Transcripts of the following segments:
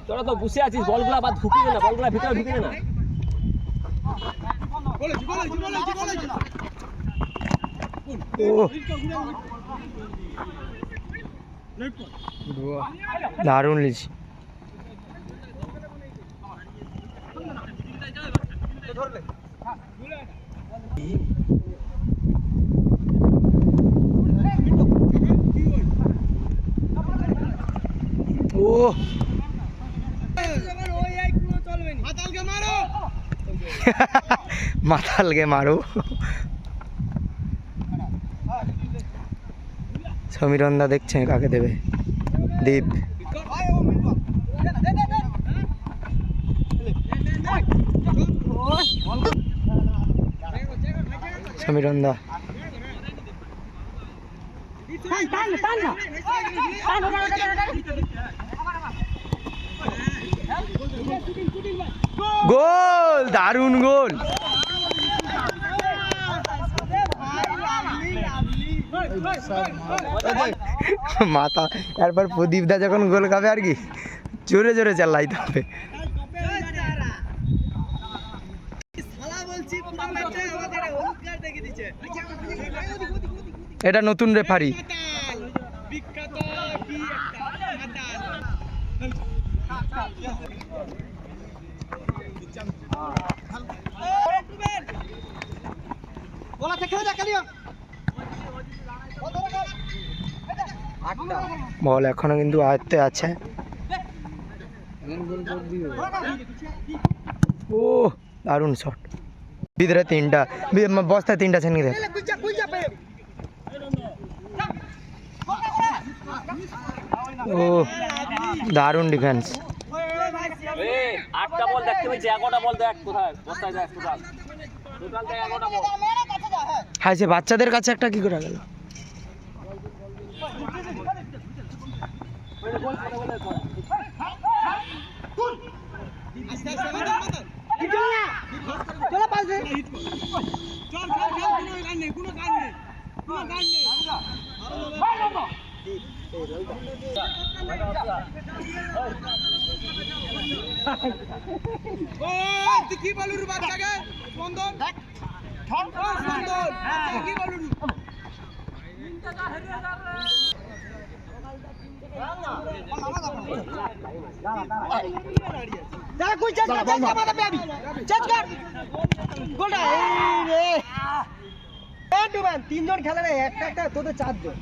তোরা তো বসে আছিস, বলগুলা আবার ঢুকিয়ে না, বলগুলা ভিতরে ঢুকিয়ে না। দারুণ লিচি। ও মাতালকে মারো। সমীরন্দা দেখছে কাকে দেবে। দীপ সমীরন্দা গোল, দারুণ গোল। মাথা এরপর প্রদীপ দা যখন গোল খাবে আর কি জোরে জোরে চালাইতে হবে। এটা নতুন রেফারি। বল এখনো কিন্তু আয়ত্তে আছে। ও দারুণ শট। ভিতরে তিনটা, বস্তায় তিনটা ছেনি দেয়। ও দারুণ ডিফেন্স। আটটা বল দেখতে পেয়েছি, 11টা বল দেখ কোথায়, বস্তায় দেখ টোটাল 11টা বল। হ্যাঁ সে বাচ্চাদের কাছে একটা কি করে গেল। কি বলুন বাচ্চাকে স্পন্দন কি বলুন তিনজন খেলে না, একটা তোদের চারজন।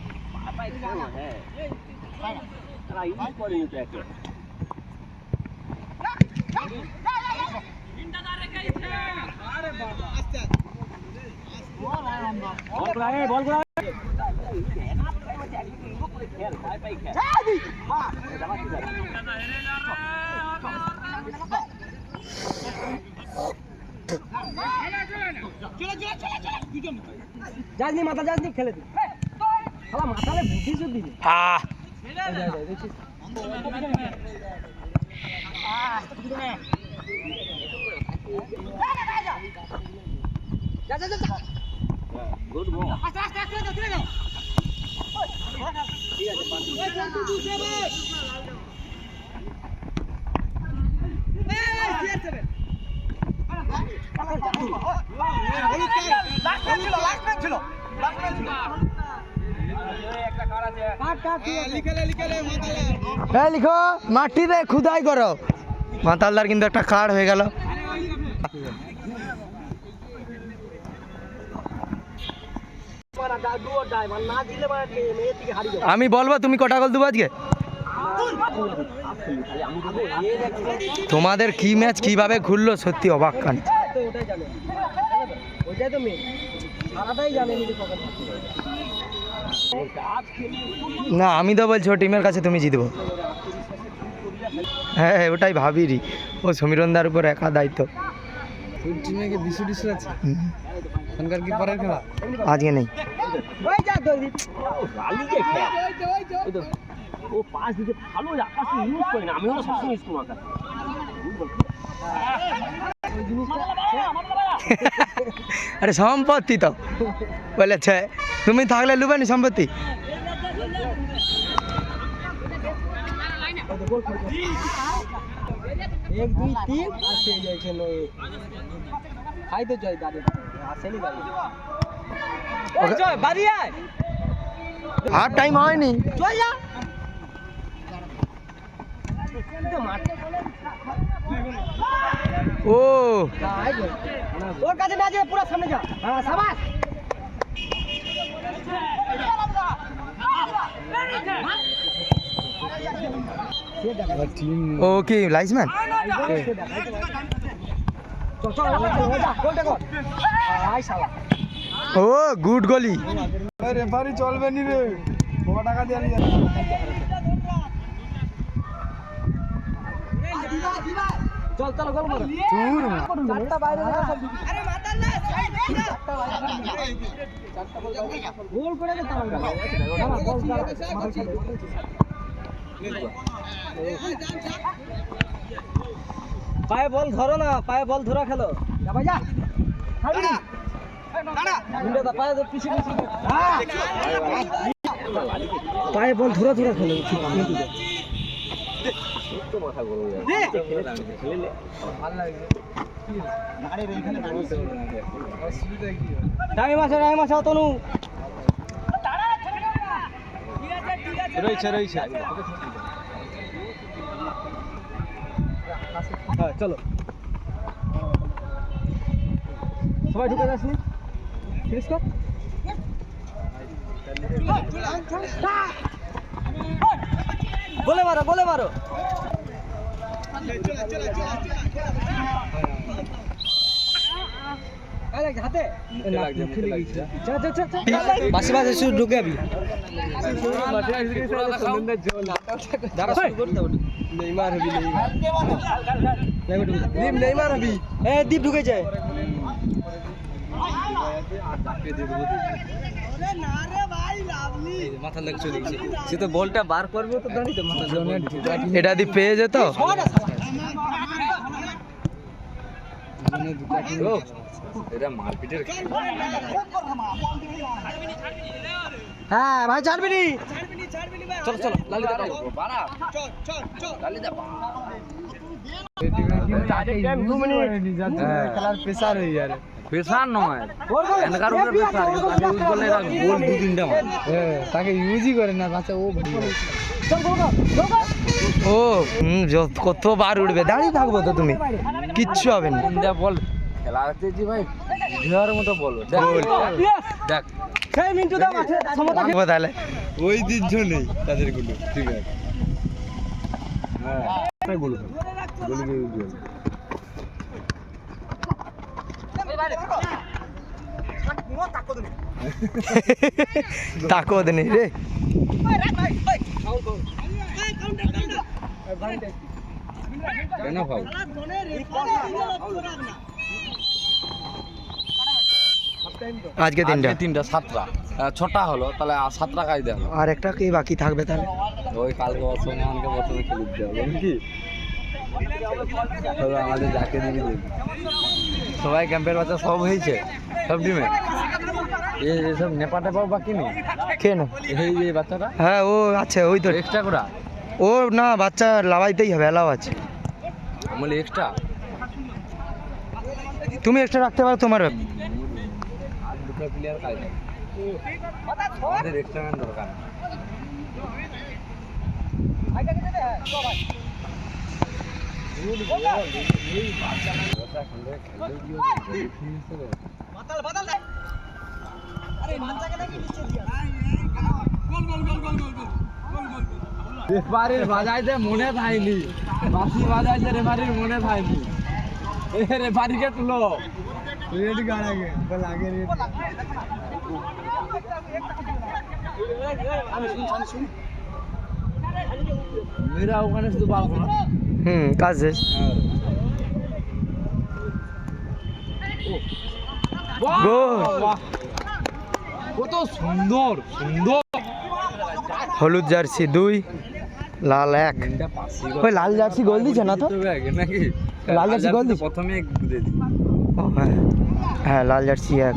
যাসনি মাথা যাসনি খেলে তুই মাথালে বুদ্ধি শুদ্ধি লিখো মাটিতে খুদাই করো। মাতালদার কিন্তু একটা কার্ড হয়ে গেল। আমি বলবো তুমি কটা গোল দেবো আজকে। তোমাদের কি ম্যাচ কিভাবে ঘুরলো সত্যি অবাক কান। না আমি তো বলছি ও টিমের কাছে তুমি জিতবো। হ্যাঁ ওটাই ভাবিরি, ও সমীরন্দার উপর একা দায়িত্ব। আজকে নেই। ও পাস দিতে ভালো আকাশ ইউজ করে না, আমি সবসময় ইউজ করবো আকাশ। ওই জিনিসটা আরে সম্পত্তি তো বলেছে, তুমি থাকলে লুবে নি সম্পত্তি। এক দুই তিন আসে যাইছে নয় খাই তো জয় দাঁড়িয়ে আসেনি দাঁড়িয়ে জয় বাড়ি আয় আর টাইম হয়নি। চল যা ও ওর কাছে না যেয়ে পুরো সামনে যা। হ্যাঁ সাবাস ও কি লাইসম্যান? চল চল যা গোলটা কর আয় শালা ও গুড গলি। রেফারি চলবে নি রে, টাকা দিয়ে নিয়ে চল চল গোল মার চারটা বাইরে আরে মাতাল না চারটা বাইরে গোল করে দে তারা পায়ে বল ধরো না, পায়ে বল ধরা খেলো যা ভাই যা খাবি না মুন্ডা দা পায়ে পিছে পিছে পায়ে বল ধরা ধরা খেলো টাইম আছে তনু রয়েছে হ্যাঁ চলো সবাই ঢুকে যাসনি ফিনিশ কর বলে মারো হাতে বাসি বাসে শুধু ঢুকে যাবি নেইমার হবি দীপ ঢুকে যায় মাথা লেগে চলে গেছে সে তো বলটা বার করবে তো জানি তো মাথা এটা দি পেয়ে যেত। হ্যাঁ ভাই ছাড়বি নি চলো চলো খেলার প্রেসার হয়ে যাবে। প্রেসার নয়, এনকার উপরে প্রেসার, গোল দু তিনটা মার। তাকে ইউজই করে না বাচ্চা ও ও কতবার উঠবে, দাঁড়িয়ে থাকবো তো তুমি, কিচ্ছু হবে না। ইন্ডিয়া বল খেলা হচ্ছে জি ভাই, ঝড় মতো বল দেখ সেই মিন্টু দাও আছে সমতা তাহলে ওই দিন নেই তাদের গুলো, ঠিক আছে হ্যাঁ বলো তাকত নেই রে। কেন ভাই আজকে তিনটা সাতটা ছটা হলো, তাহলে সাতটা কাজ দেওয়া আর একটা কি বাকি থাকবে তাহলে? ওই কালকে অসমানকে প্রথমে খেলে দিতে হবে নাকি, আমাদের যাকে দিবি সবাই ক্যাম্পের বাচ্চা সব হয়েছে, সব ডিমে সব নেপা টেপাও বাকি নেই। কেন? এই বাচ্চাটা হ্যাঁ ও আছে, ওই তো এক্সট্রা করা, ও না বাচ্চা লাগাইতেই হবে, এলাও আছে। বলি এক্সট্রা তুমি এক্সট্রা রাখতে পারো তোমার। আর দুটো প্লেয়ার কাজ নেই, আমাদের এক্সট্রা ম্যান দরকার। রেফারির বাজাইতে মনে থাইনি, বাসি বাজাইতে রেফারির মনে থাইনি, রেফারিকে তুলো রেড গাড় আগে বল আগে রেড মেয়েরা ওখানে শুধু পাবো না। কাজ শেষ। কত সুন্দর সুন্দর হলুদ জার্সি 2, লাল 1 তিনটা পাশি ওই লাল জার্সি গোল দিছে না তো? নাকি লাল জার্সি গোল দিছে? প্রথমে দিয়ে দিই ও হ্যাঁ হ্যাঁ লাল জার্সি 1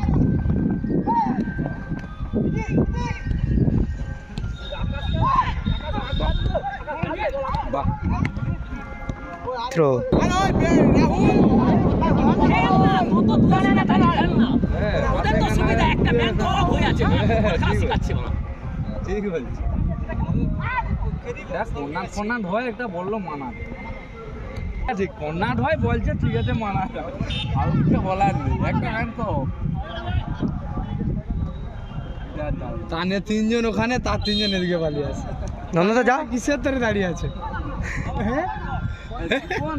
বাহ থ্রো ঠিক বলছি কর্নার হয় একটা বললো মানা ঠিক কর্নার হয় বলছে ঠিক আছে মানা আর কিছু বলার নেই একটা গান তো টানে তিনজন ওখানে তার তিনজন এদিকে পালিয়ে আসে নন্দদা যা কিসের তরে দাঁড়িয়ে আছে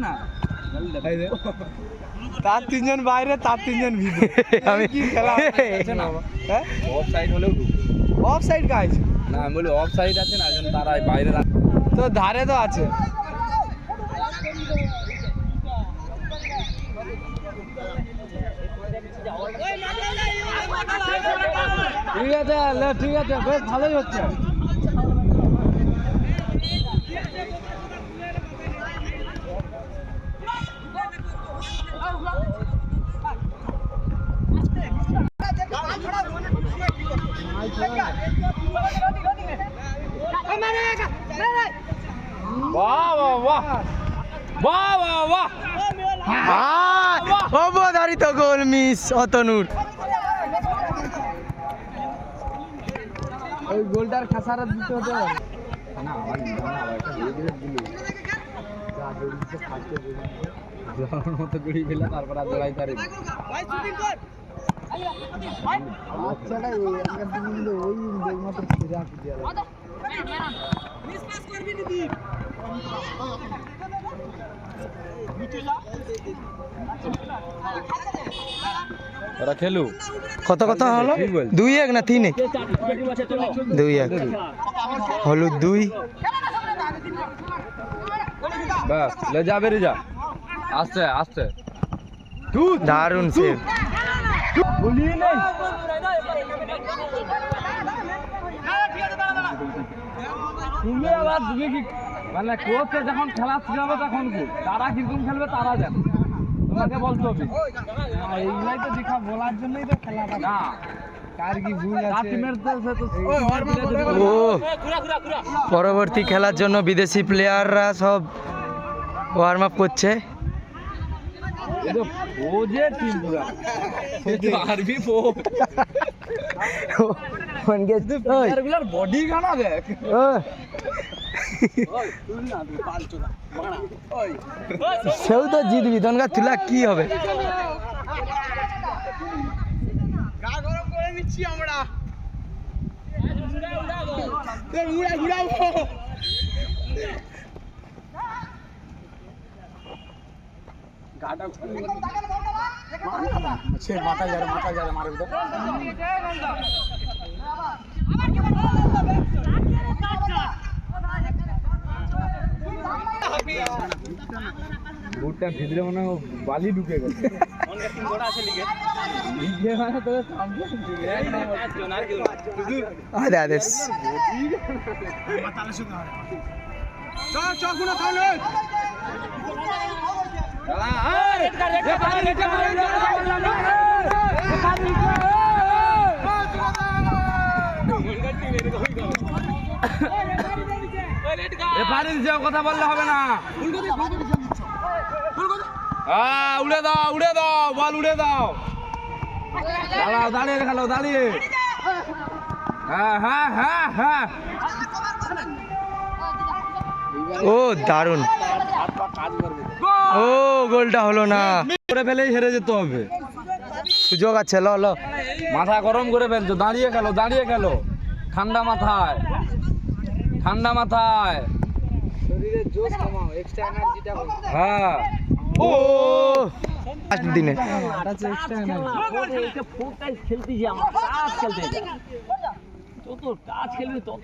না তার তিনজন বাইরে তার তিনজন ভিতরে আমি কি খেলা আছে না হ্যাঁ অফ সাইড হলেও অফ সাইড কাজ না আমি বলি অফ সাইড আছে না যেন তারা বাইরে তো ধারে তো আছে ঠিক আছে ঠিক আছে বেশ ভালোই হচ্ছে বাহ বাহ বাহ বাহ বাহ বাহ অবধারিত গোল মিস অতনুর ওই গোলটার খাসারা দিতে হতে না আমার একটা ভিডিও দিল জলের মতো গুড়ি ফেলে তারপর আর জড়াই তারে বাচ্চাটা ওই মাত্র ফিরে আসতে দেওয়া ওরা খেলু কত কত হলো 2-1 না 3-1 2-1 হলুদ 2 বাস ले जा बेरे जा আস্তে আস্তে দারুণ সেভ বলিয়ে নেই তুমি আবার তুমি কি মানে কোচ যখন খেলা শিখাবে তখন কি তারা কিরকম খেলবে তারা জানে তোমাকে বলতে হবে এইগুলাই তো দেখা বলার জন্যই তো খেলাটা না কার কি ভুল তার আছে টিমের তো ও পরবর্তী খেলার জন্য বিদেশি প্লেয়াররা সব ওয়ার্ম আপ করছে ওজে টিম পুরা আরবি ফো প্লেয়ারগুলোর বডি গানা দেখ সেও তো জিতবি তনকা তুলা কি হবে গা গরম করে নিচ্ছি আমরা উড়াবো গাটা সে মাথা যাবে মারবে তো বুটটা ভিতরে মনে হয় বালি ঢুকে গেছে আরে আরে চকুনা তাহলে কথা বললে হবে না উড়ে দাও বল উড়ে দাও দাঁড়াও দাঁড়িয়ে খেলো দাঁড়িয়ে হ্যাঁ ও দারুণ ও গোলটা হলো না করে ফেলেই হেরে যেতে হবে সুযোগ আছে ল মাথা গরম করে ফেলছো দাঁড়িয়ে খেলো ঠান্ডা মাথায় শরীরে জোশ কমাও এক্সট্রা এনার্জিটা হ্যাঁ ও লাস্ট দিনে এক্সট্রা এনার্জি খেলতে যে আমার কাজ খেলতে যত কাজ খেলবে তত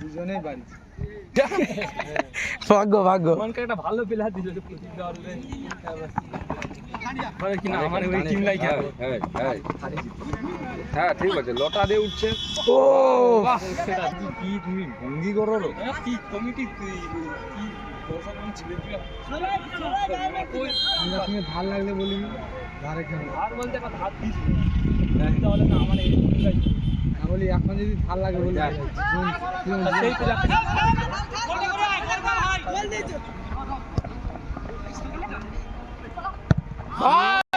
দুজনেই বাড়ি ভাগ্য মনকে একটা ভালো প্লেয়ার দিল প্রদীপ কি না আমার ওই টিম লাইক হ্যাঁ ঠিক আছে লটা দিয়ে উঠছে ও বাহ কি তুমি ভঙ্গি করো কি কমিটি তুমি ভাল লাগলে বলি ধারে খেলো আর বলতে একটা হাত দিস তাহলে না আমার এই আমি বলি এখন যদি ভাল লাগে বলি সেই প্লেয়ার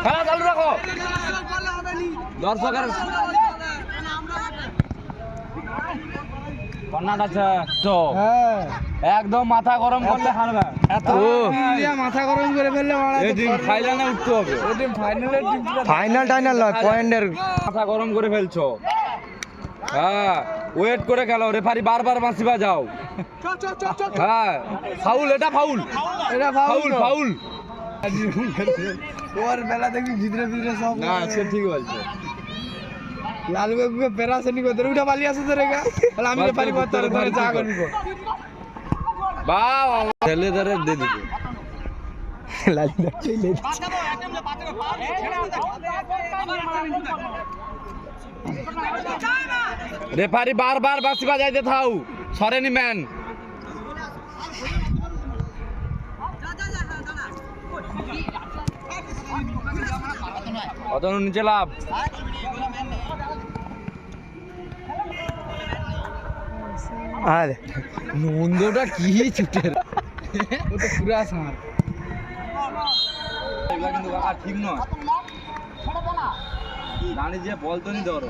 খেলা চালু রাখো দর্শকের কর্নার আছে তো হ্যাঁ একদম মাথা গরম করলে হারবে এত ও ইন্ডিয়া মাথা গরম করে ফেললে মারা এই টিম ফাইনালে উঠতে হবে ওই টিম ফাইনালের টিম ফাইনাল টাইনাল নয় পয়েন্টের মাথা গরম করে ফেলছো হ্যাঁ ওয়েট করে খেলো রেফারি বারবার বাঁশি বাজাও হ্যাঁ ফাউল এটা ফাউল এটা ফাউল ফাউল ওর বেলা দেখবি ভিতরে ভিতরে সব না সে ঠিক বলছে লালু বাবুকে পেরাশানি করতে উঠা পালি আসে তো রেগা তাহলে আমি পারি করতে ধরে যা করবি কর বাহ ছেলে ধরে দিয়ে দিবে লালিদা চলে যাচ্ছে। রেফারি বারবার বাঁশি বাজাইতে থাও সরেনি ম্যান অতনু নিচে লাভ আর নন্দটা কি ছুটে ও তো পুরো আসার এগুলা কিন্তু কাকা ঠিক নয় দাঁড়িয়ে যে বল তো নি ধরো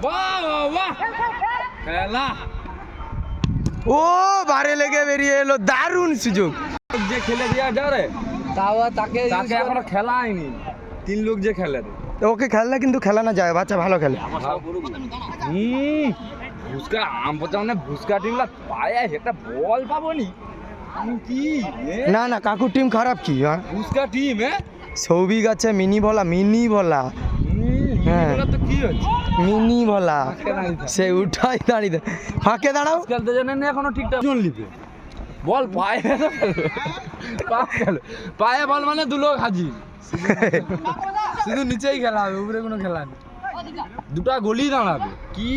বাহ বাহ খেলা ও বারে লেগে বেরিয়ে এলো দারুণ সুযোগ যে খেলে দিয়া যারে তাও তাকে তাকে এখনো খেলা হয়নি 3 লোক যে খেলে রে ওকে খেললে কিন্তু খেলানো যায় বাচ্চা ভালো খেলে ভুসকা আম পচা মানে ভুসকা টিমলা পায়ে একটা বল পাবো নি কি না না কাকুর টিম খারাপ কি হ্যাঁ ভুসকা টিম সৌভিক আছে মিনি ভোলা হ্যাঁ। তো কি হচ্ছে মিনি ভোলা সে উঠাই দাঁড়িয়ে ফাঁকে দাঁড়াও খেলতে জানেন না এখনো ঠিকঠাক জন লিবে বল পায়ে পায়ে বল মানে 2 লোক হাজির শুধু নিচেই খেলা হবে উপরে কোনো খেলা নেই দুটা গলি দাঁড়াবে কি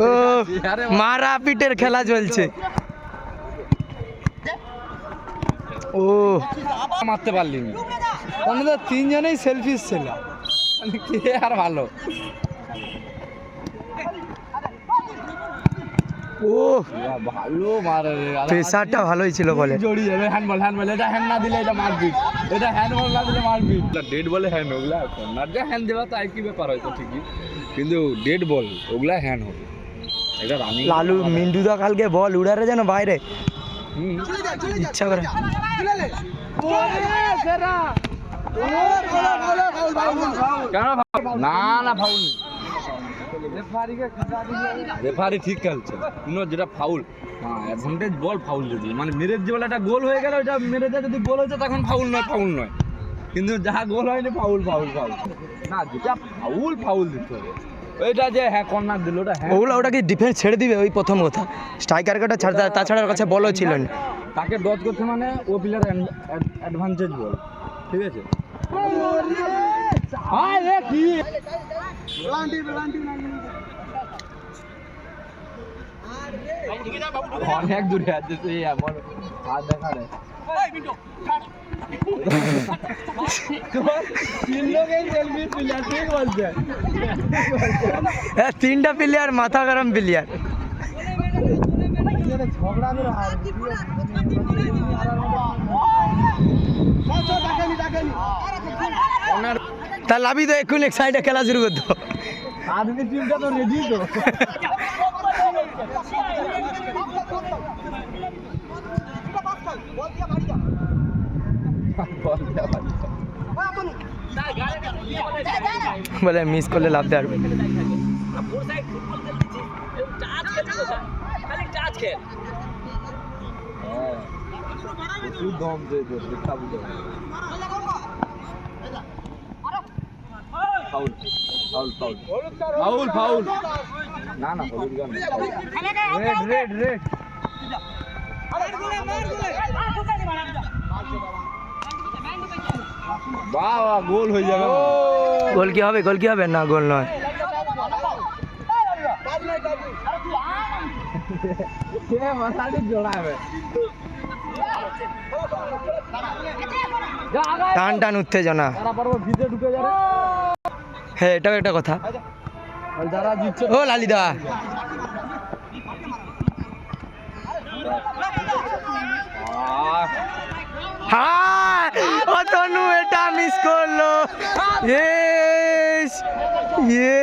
ও মারা পিটের খেলা চলছে ও মারতে পারলি না আমাদের তিনজনেই সেলফিশ ছিল মানে কে আর ভালো ও ভালো মারে রে প্রেসারটা ভালোই ছিল বলে জড়িয়ে যাবে হ্যান্ডবল এটা হ্যান্ড না দিলে এটা মারপিট এটা হ্যান্ডবল না দিলে মারপিট ডেড বলে হ্যান্ড ওগুলা কর্নার যে হ্যান্ড দেওয়া তো কি ব্যাপার হয়তো ঠিকই কিন্তু ডেড বল ওগুলা হ্যান্ড হবে এটা রানিং লালু মিন্টুদা কালকে বল উড়ারে যেন বাইরে ইচ্ছা করে কেন না না ফাউল রেফারি ঠিক খেলছে কিন্তু যেটা ফাউল হ্যাঁ অ্যাডভান্টেজ বল ফাউল যদি মানে মেরেজ যে বলে একটা গোল হয়ে গেল ওটা মেরেজে যদি গোল হয়েছে তখন ফাউল নয় কিন্তু যা গোল হয়নি ফাউল না যেটা ফাউল দিতে হবে ওইটা যে হ্যাঁ কর্নার দিল ওটা হ্যাঁ ওটাকে ডিফেন্স ছেড়ে দিবে ওই প্রথম কথা স্ট্রাইকার কাটা ছাড় তাছাড়া ওর কাছে বলও ছিল না তাকে ডজ করছে মানে ও প্লেয়ার অ্যাডভান্টেজ বল ঠিক আছে কি অনেক দূরে আছে তুই এমন হাত দেখা রে তিনটা প্লেয়ার মাথা গরম প্লেয়ার তা লাভি তো এখন এক সাইডে খেলা শুরু করতো আদমি টিমটা তো রেডি তো বলে মিস করলে লাভ দেওয়ার দম দেখা বুঝে foul foul foul foul foul না না হলুদ গান রেড রেড রেড বাহ বাহ গোল হয়ে যাবে গোল কি হবে, গোল কি হবে? না, গোল নয়। টান টান উত্তেজনা। ভিতরে ঢুকে যাবে হ্যাঁ, এটাও একটা কথা। যারা জিতছে ও লালিদা, হ্যাঁ ও তনু এটা মিস করলো। ইয়ে